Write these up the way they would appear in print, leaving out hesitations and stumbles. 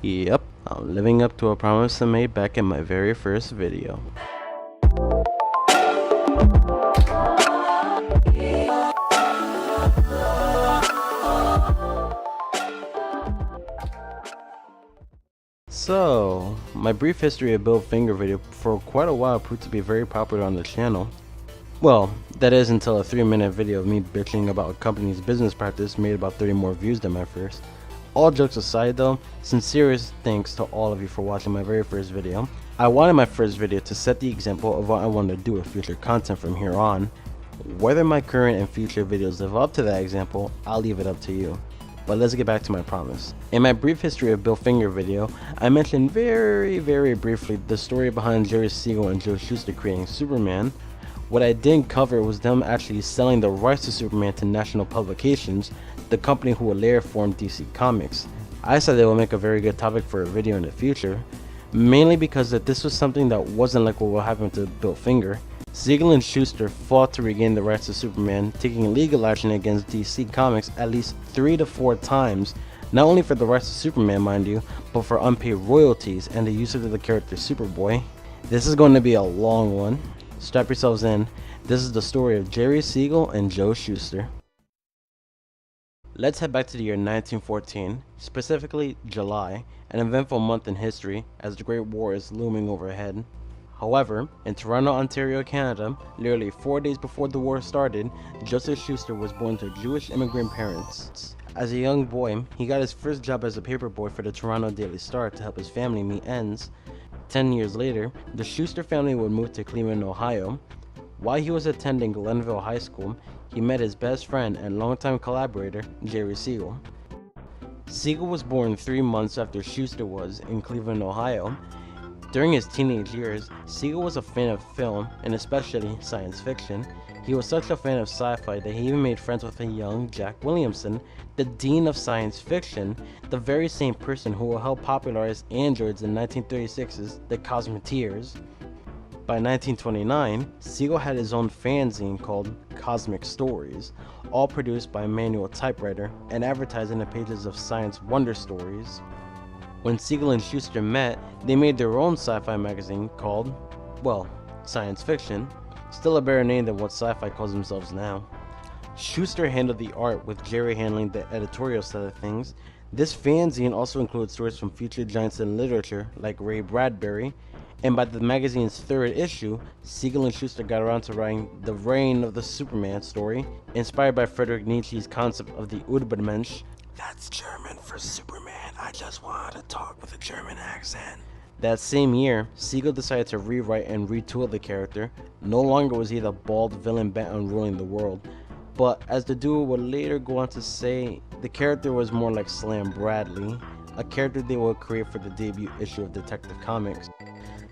Yep, I'm living up to a promise I made back in my very first video. So, my brief history of Bill Finger video for quite a while proved to be very popular on the channel. Well, that is until a 3-minute video of me bitching about a company's business practice made about 30 more views than my first. All jokes aside though, sincerest thanks to all of you for watching my very first video. I wanted my first video to set the example of what I wanted to do with future content from here on. Whether my current and future videos live up to that example, I'll leave it up to you. But let's get back to my promise. In my brief history of Bill Finger video, I mentioned very briefly the story behind Jerry Siegel and Joe Shuster creating Superman. What I didn't cover was them actually selling the rights to Superman to National Publications, the company who would later form DC Comics. I said they would make a very good topic for a video in the future, mainly because that this was something that wasn't like what will happen to Bill Finger. Siegel and Shuster fought to regain the rights to Superman, taking legal action against DC Comics at least 3 to 4 times, not only for the rights to Superman mind you, but for unpaid royalties and the use of the character Superboy. This is going to be a long one. Strap yourselves in. This is the story of Jerry Siegel and Joe Shuster. Let's head back to the year 1914, specifically July, an eventful month in history as the Great War is looming overhead. However, in Toronto, Ontario, Canada, literally 4 days before the war started, Joseph Shuster was born to Jewish immigrant parents. As a young boy, he got his first job as a paperboy for the Toronto Daily Star to help his family meet ends. 10 years later, the Shuster family would move to Cleveland, Ohio. While he was attending Glenville High School, he met his best friend and longtime collaborator, Jerry Siegel. Siegel was born 3 months after Shuster was in Cleveland, Ohio. During his teenage years, Siegel was a fan of film, and especially science fiction. He was such a fan of sci-fi that he even made friends with a young Jack Williamson, the dean of science fiction, the very same person who will help popularize androids in 1936's The Cosmeteers. By 1929, Siegel had his own fanzine called Cosmic Stories, all produced by a manual typewriter and advertised in the pages of Science Wonder Stories. When Siegel and Shuster met, they made their own sci-fi magazine called, well, Science Fiction, still a better name than what sci-fi calls themselves now. Shuster handled the art with Jerry handling the editorial side of things. This fanzine also includes stories from future giants in literature like Ray Bradbury, and by the magazine's 3rd issue, Siegel and Shuster got around to writing the Reign of the Superman story, inspired by Friedrich Nietzsche's concept of the Übermensch. That's German for Superman. I just wanted to talk with a German accent. That same year, Siegel decided to rewrite and retool the character. No longer was he the bald villain bent on ruling the world, but as the duo would later go on to say, the character was more like Slam Bradley, a character they would create for the debut issue of Detective Comics.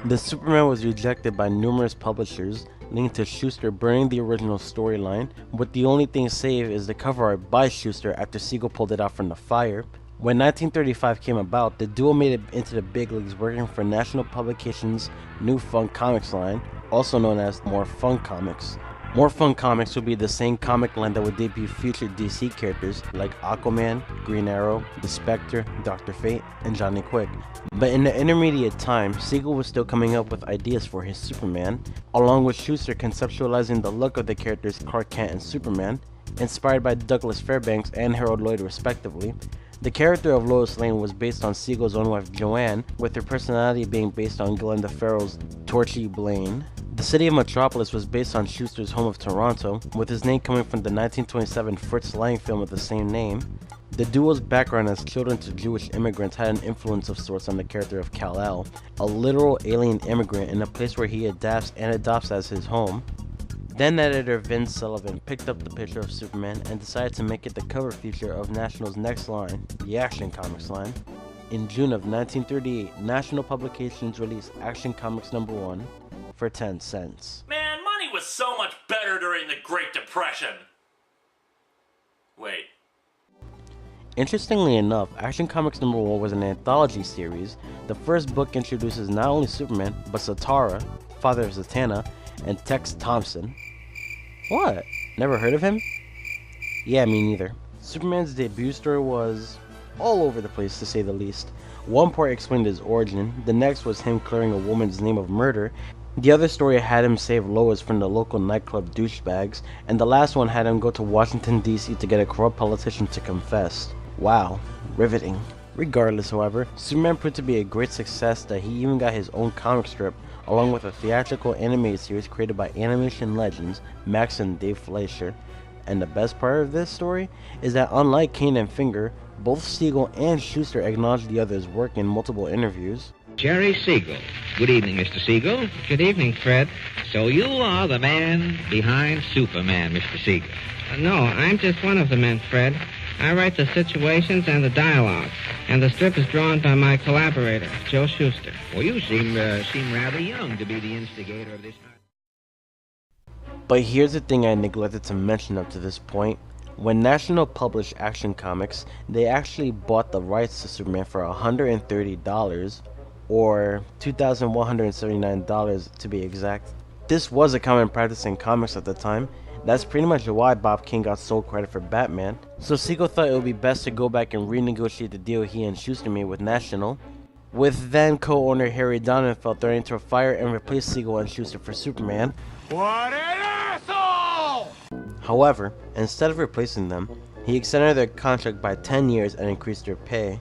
The Superman was rejected by numerous publishers, leading to Shuster burning the original storyline, with the only thing saved is the cover art by Shuster after Siegel pulled it out from the fire. When 1935 came about, the duo made it into the big leagues working for National Publications' New Fun Comics line, also known as More Fun Comics. More Fun Comics would be the same comic line that would debut future DC characters like Aquaman, Green Arrow, The Spectre, Dr. Fate, and Johnny Quick. But in the intermediate time, Siegel was still coming up with ideas for his Superman, along with Shuster conceptualizing the look of the characters Clark Kent and Superman, inspired by Douglas Fairbanks and Harold Lloyd respectively. The character of Lois Lane was based on Siegel's own wife Joanne, with her personality being based on Glenda Farrell's Torchy Blaine. The city of Metropolis was based on Shuster's home of Toronto, with his name coming from the 1927 Fritz Lang film of the same name. The duo's background as children to Jewish immigrants had an influence of sorts on the character of Kal-El, a literal alien immigrant in a place where he adapts and adopts as his home. Then editor Vince Sullivan picked up the picture of Superman and decided to make it the cover feature of National's next line, the Action Comics line. In June of 1938, National Publications released Action Comics #1 for 10 cents. Man, money was so much better during the Great Depression. Wait. Interestingly enough, Action Comics #1 was an anthology series. The first book introduces not only Superman, but Satara, father of Zatanna, and Tex Thompson. What? Never heard of him? Yeah, me neither. Superman's debut story was all over the place to say the least. One part explained his origin, the next was him clearing a woman's name of murder, the other story had him save Lois from the local nightclub douchebags, and the last one had him go to Washington D.C. to get a corrupt politician to confess. Wow, riveting. Regardless, however, Superman proved to be a great success that he even got his own comic strip, along with a theatrical animated series created by animation legends Max and Dave Fleischer. And the best part of this story is that unlike Kane and Finger, both Siegel and Shuster acknowledged the other's work in multiple interviews. Jerry Siegel. Good evening, Mr. Siegel. Good evening, Fred. So you are the man behind Superman, Mr. Siegel. No, I'm just one of the men, Fred. I write the situations and the dialogue, and the strip is drawn by my collaborator, Joe Shuster. Well, you seem rather young to be the instigator of this. But here's the thing I neglected to mention up to this point. When National published Action Comics, they actually bought the rights to Superman for $130, or $2,179 to be exact. This was a common practice in comics at the time. That's pretty much why Bob Kane got sole credit for Batman. So Siegel thought it would be best to go back and renegotiate the deal he and Shuster made with National, with then co-owner Harry Donenfeld threatening to fire and replace Siegel and Shuster for Superman. What an asshole! However, instead of replacing them, he extended their contract by 10 years and increased their pay.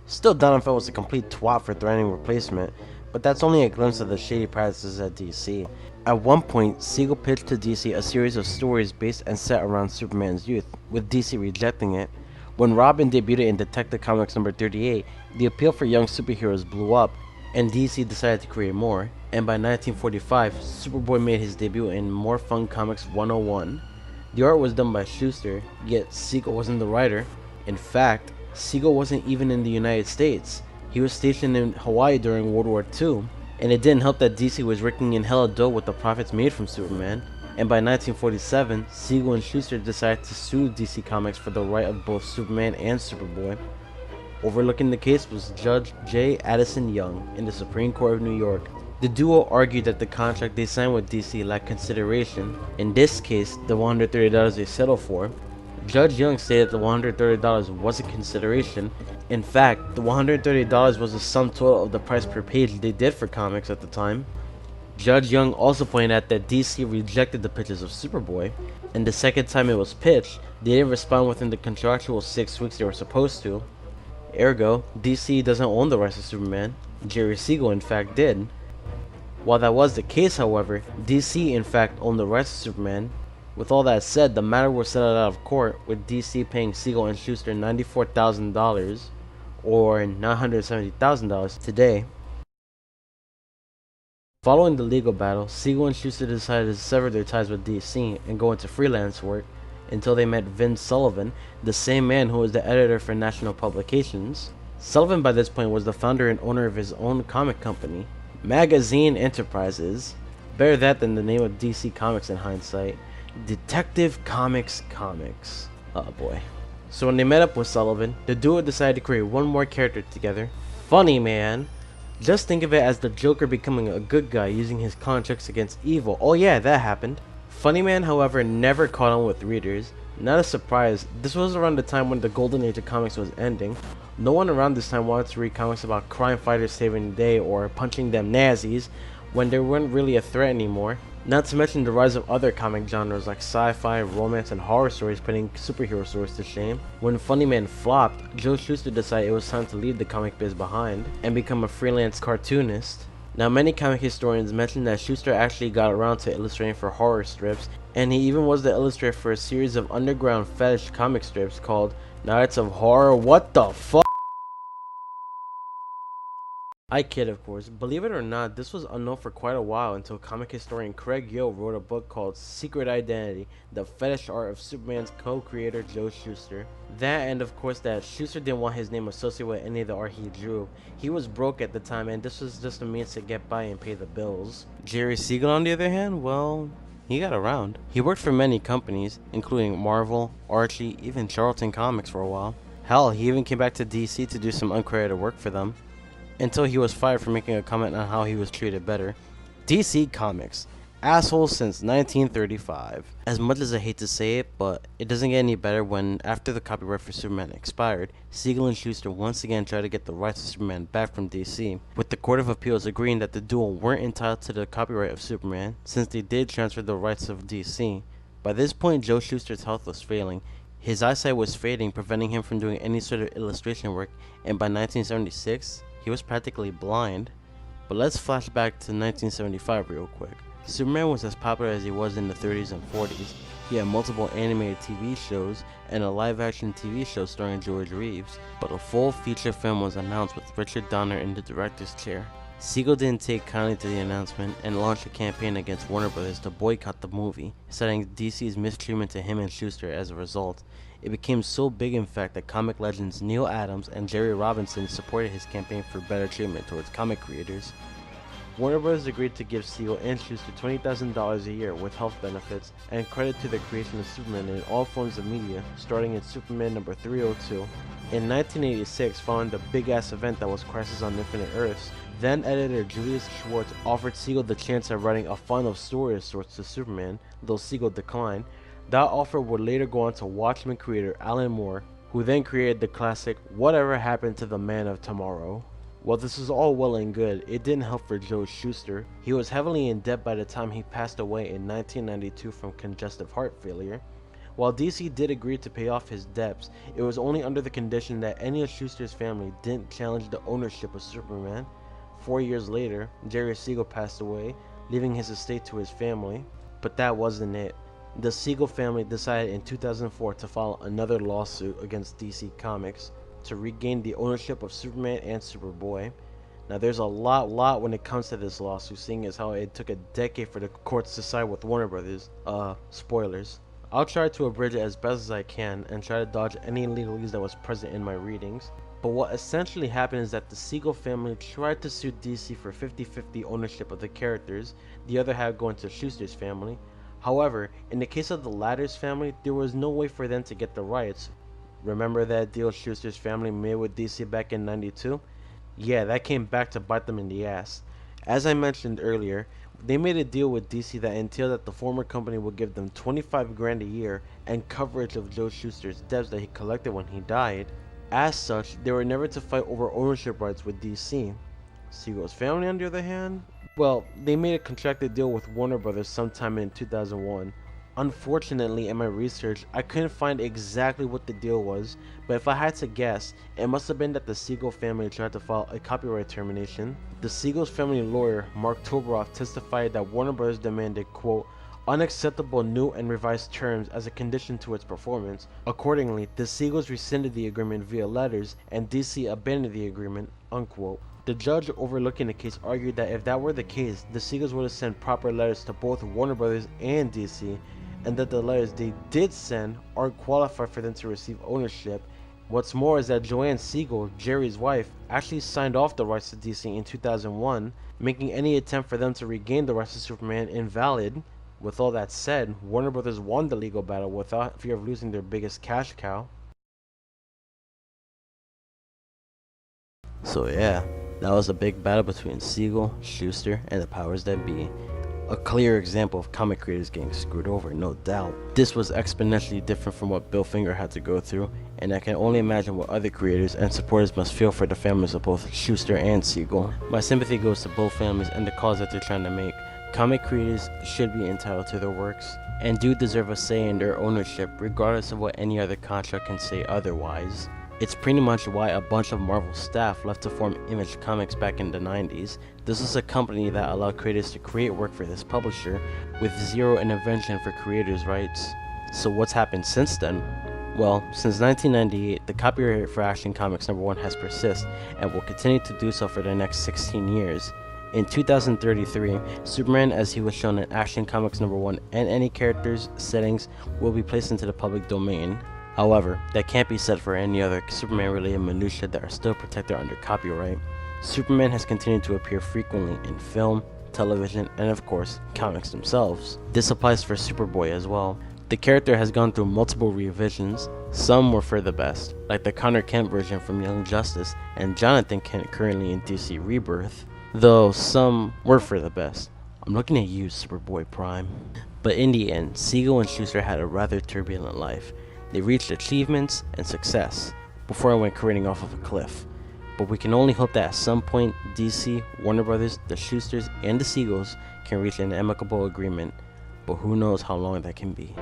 Still, Donenfeld was a complete twat for threatening replacement, but that's only a glimpse of the shady practices at DC. At one point, Siegel pitched to DC a series of stories based and set around Superman's youth, with DC rejecting it. When Robin debuted in Detective Comics number 38, the appeal for young superheroes blew up, and DC decided to create more. And by 1945, Superboy made his debut in More Fun Comics 101. The art was done by Shuster, yet Siegel wasn't the writer. In fact, Siegel wasn't even in the United States. He was stationed in Hawaii during World War II, and it didn't help that DC was raking in hella dough with the profits made from Superman. And by 1947, Siegel and Shuster decided to sue DC Comics for the right of both Superman and Superboy. Overlooking the case was Judge J. Addison Young in the Supreme Court of New York. The duo argued that the contract they signed with DC lacked consideration. In this case, the $130 they settled for. Judge Young stated the $130 wasn't consideration. In fact, the $130 was the sum total of the price per page they did for comics at the time. Judge Young also pointed out that DC rejected the pitches of Superboy, and the second time it was pitched, they didn't respond within the contractual 6 weeks they were supposed to. Ergo, DC doesn't own the rights to Superman. Jerry Siegel in fact did. While that was the case, however, DC in fact owned the rights to Superman. With all that said, the matter was settled out of court, with DC paying Siegel and Shuster $94,000, or $970,000 today. Following the legal battle, Siegel and Shuster decided to sever their ties with DC and go into freelance work, until they met Vince Sullivan, the same man who was the editor for National Publications. Sullivan by this point was the founder and owner of his own comic company, Magazine Enterprises. Better that than the name of DC Comics in hindsight. Detective Comics. Oh boy. So when they met up with Sullivan, the duo decided to create one more character together, Funny Man. Just think of it as the Joker becoming a good guy using his contracts against evil. Oh yeah, that happened. Funny Man, however, never caught on with readers. Not a surprise, this was around the time when the golden age of comics was ending. No one around this time wanted to read comics about crime fighters saving the day or punching them Nazis when they weren't really a threat anymore. Not to mention the rise of other comic genres like sci-fi, romance, and horror stories putting superhero stories to shame. When Funny Man flopped, Joe Shuster decided it was time to leave the comic biz behind and become a freelance cartoonist. Now, many comic historians mention that Shuster actually got around to illustrating for horror strips, and he even was the illustrator for a series of underground fetish comic strips called Nights of Horror. What the fuck? I kid, of course. Believe it or not, this was unknown for quite a while until comic historian Craig Yo wrote a book called Secret Identity, the fetish art of Superman's co-creator Joe Shuster. That, and of course that Shuster didn't want his name associated with any of the art he drew. He was broke at the time, and this was just a means to get by and pay the bills. Jerry Siegel, on the other hand, well, he got around. He worked for many companies, including Marvel, Archie, even Charlton Comics for a while. Hell, he even came back to DC to do some uncredited work for them, until he was fired for making a comment on how he was treated better. DC Comics. Asshole since 1935. As much as I hate to say it, but it doesn't get any better when, after the copyright for Superman expired, Siegel and Shuster once again tried to get the rights of Superman back from DC, with the Court of Appeals agreeing that the duo weren't entitled to the copyright of Superman, since they did transfer the rights of DC. By this point, Joe Shuster's health was failing. His eyesight was fading, preventing him from doing any sort of illustration work, and by 1976, he was practically blind. But let's flash back to 1975 real quick. Superman was as popular as he was in the 30s and 40s. He had multiple animated TV shows and a live-action TV show starring George Reeves, but a full feature film was announced with Richard Donner in the director's chair. Siegel didn't take kindly to the announcement and launched a campaign against Warner Bros. To boycott the movie, citing DC's mistreatment to him and Shuster as a result. It became so big in fact that comic legends Neil Adams and Jerry Robinson supported his campaign for better treatment towards comic creators. Warner Bros. Agreed to give Siegel and Shuster $20,000 a year with health benefits and credit to the creation of Superman in all forms of media, starting in Superman number 302. In 1986, following the big-ass event that was Crisis on Infinite Earths, then editor Julius Schwartz offered Siegel the chance of writing a final story of sorts to Superman, though Siegel declined. That offer would later go on to Watchmen creator Alan Moore, who then created the classic Whatever Happened to the Man of Tomorrow. While this was all well and good, it didn't help for Joe Shuster. He was heavily in debt by the time he passed away in 1992 from congestive heart failure. While DC did agree to pay off his debts, it was only under the condition that any of Shuster's family didn't challenge the ownership of Superman. 4 years later, Jerry Siegel passed away, leaving his estate to his family. But that wasn't it. The Siegel family decided in 2004 to file another lawsuit against DC Comics to regain the ownership of Superman and Superboy. Now there's a lot when it comes to this lawsuit, seeing as how it took a decade for the courts to side with Warner Brothers. Spoilers. I'll try to abridge it as best as I can and try to dodge any legalese that was present in my readings. But what essentially happened is that the Siegel family tried to sue DC for 50-50 ownership of the characters, the other half going to Shuster's family. However, in the case of the latter's family, there was no way for them to get the rights. Remember that deal Shuster's family made with DC back in '92? Yeah, that came back to bite them in the ass. As I mentioned earlier, they made a deal with DC that entailed that the former company would give them $25 grand a year and coverage of Joe Shuster's debts that he collected when he died. As such, they were never to fight over ownership rights with DC. Siegel's family, on the other hand, well, they made a contracted deal with Warner Bros. Sometime in 2001. Unfortunately, in my research, I couldn't find exactly what the deal was, but if I had to guess, it must have been that the Siegel family tried to file a copyright termination. The Siegel's family lawyer, Mark Toberoff, testified that Warner Bros. Demanded, quote, unacceptable new and revised terms as a condition to its performance. Accordingly, the Siegels rescinded the agreement via letters, and DC abandoned the agreement, unquote. The judge overlooking the case argued that if that were the case, the Siegels would have sent proper letters to both Warner Bros. And DC, and that the letters they did send aren't qualified for them to receive ownership. What's more is that Joanne Siegel, Jerry's wife, actually signed off the rights to DC in 2001, making any attempt for them to regain the rights to Superman invalid. With all that said, Warner Bros. Won the legal battle without fear of losing their biggest cash cow. So yeah, that was a big battle between Siegel, Shuster, and the powers that be. A clear example of comic creators getting screwed over, no doubt. This was exponentially different from what Bill Finger had to go through, and I can only imagine what other creators and supporters must feel for the families of both Shuster and Siegel. My sympathy goes to both families and the cause that they're trying to make. Comic creators should be entitled to their works, and do deserve a say in their ownership, regardless of what any other contract can say otherwise. It's pretty much why a bunch of Marvel staff left to form Image Comics back in the 90s. This is a company that allowed creators to create work for this publisher with zero intervention for creators' rights. So what's happened since then? Well, since 1998, the copyright for Action Comics #1 has persisted and will continue to do so for the next 16 years. In 2033, Superman as he was shown in Action Comics #1 and any characters, settings will be placed into the public domain. However, that can't be said for any other Superman-related minutiae that are still protected under copyright. Superman has continued to appear frequently in film, television, and of course, comics themselves. This applies for Superboy as well. The character has gone through multiple revisions. Some were for the best, like the Connor Kent version from Young Justice and Jonathan Kent currently in DC Rebirth, though some were for the best. I'm looking at you, Superboy Prime. But in the end, Siegel and Shuster had a rather turbulent life. They reached achievements and success before I went careening off of a cliff. But we can only hope that at some point, DC, Warner Brothers, the Schusters, and the Siegels can reach an amicable agreement. But who knows how long that can be.